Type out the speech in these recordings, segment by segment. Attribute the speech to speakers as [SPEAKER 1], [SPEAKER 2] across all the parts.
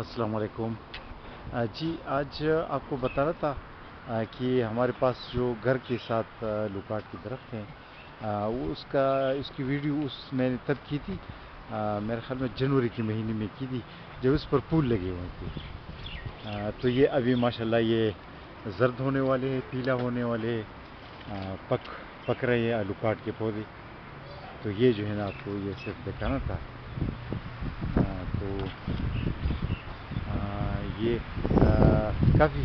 [SPEAKER 1] السلام علیکم۔ جی آج آپ کو بتا رہا تھا کہ ہمارے پاس جو گھر کے ساتھ لوکاٹ کی درخت ہیں، وہ اس کی ویڈیو میں نے تب کی تھی، میرے خیال میں جنوری کے مہینے میں کی تھی، جب اس پر پھول لگے ہوئے تھے۔ تو یہ ابھی ماشاءاللہ یہ زرد ہونے والے ہیں، پیلا ہونے والے ہیں، پک رہے ہیں لوکاٹ کے پودے۔ تو یہ جو ہے نا آپ کو یہ صرف دکھانا تھا۔ تو یہ کافی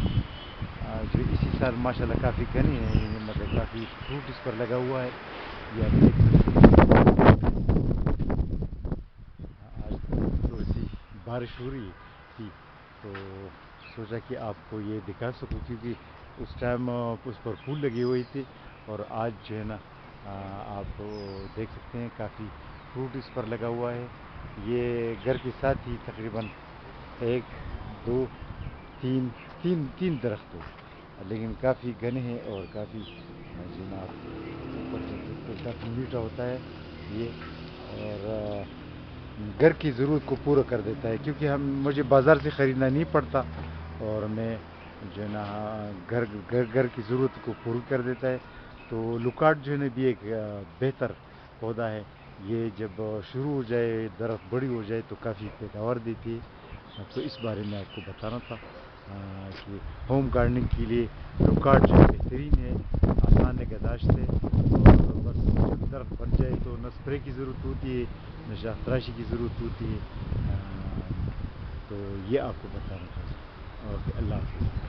[SPEAKER 1] جو اسی سال ماشاءاللہ کافی گھنے ہیں، یعنی مطلب کافی فروٹ اس پر لگا ہوا ہے، یہ آپ دیکھ سکتے ہیں۔ آج تھوڑی سی بارش ہو رہی تھی تو سوچا کہ آپ کو یہ دکھا سکوں، کیونکہ اس ٹائم اس پر پھول لگے ہوئے تھے، اور آج جو ہے نا آپ دیکھ سکتے ہیں کافی فروٹ اس پر لگا ہوا ہے۔ یہ گھر کے ساتھ ہی تقریباً ایک دو تین درخت ہو، لیکن کافی گھنے ہیں اور کافی جناب اوپر چل سکتے ہیں، کافی میٹھا ہوتا ہے یہ، اور گھر کی ضرورت کو پورا کر دیتا ہے، کیونکہ مجھے بازار سے خریدنا نہیں پڑتا، اور میں جو ہے نا گھر کی ضرورت کو پوری کر دیتا ہے۔ تو لوکاٹ جو ہے نا بھی ایک بہتر پودا ہے، یہ جب شروع ہو جائے، درخت بڑی ہو جائے تو کافی پیداوار دیتی ہے۔ تو اس بارے میں آپ کو بتانا تھا کہ ہوم گارڈننگ کے لیے لوکاٹ جو ہے بہترین ہے، آسان نگہداشت ہے، اور بس جب درخت بن جائے تو نہ اسپرے کی ضرورت ہوتی ہے، نہ شاخ تراشی کی ضرورت ہوتی ہے۔ تو یہ آپ کو بتانا تھا۔ اوکے، اللہ حافظ۔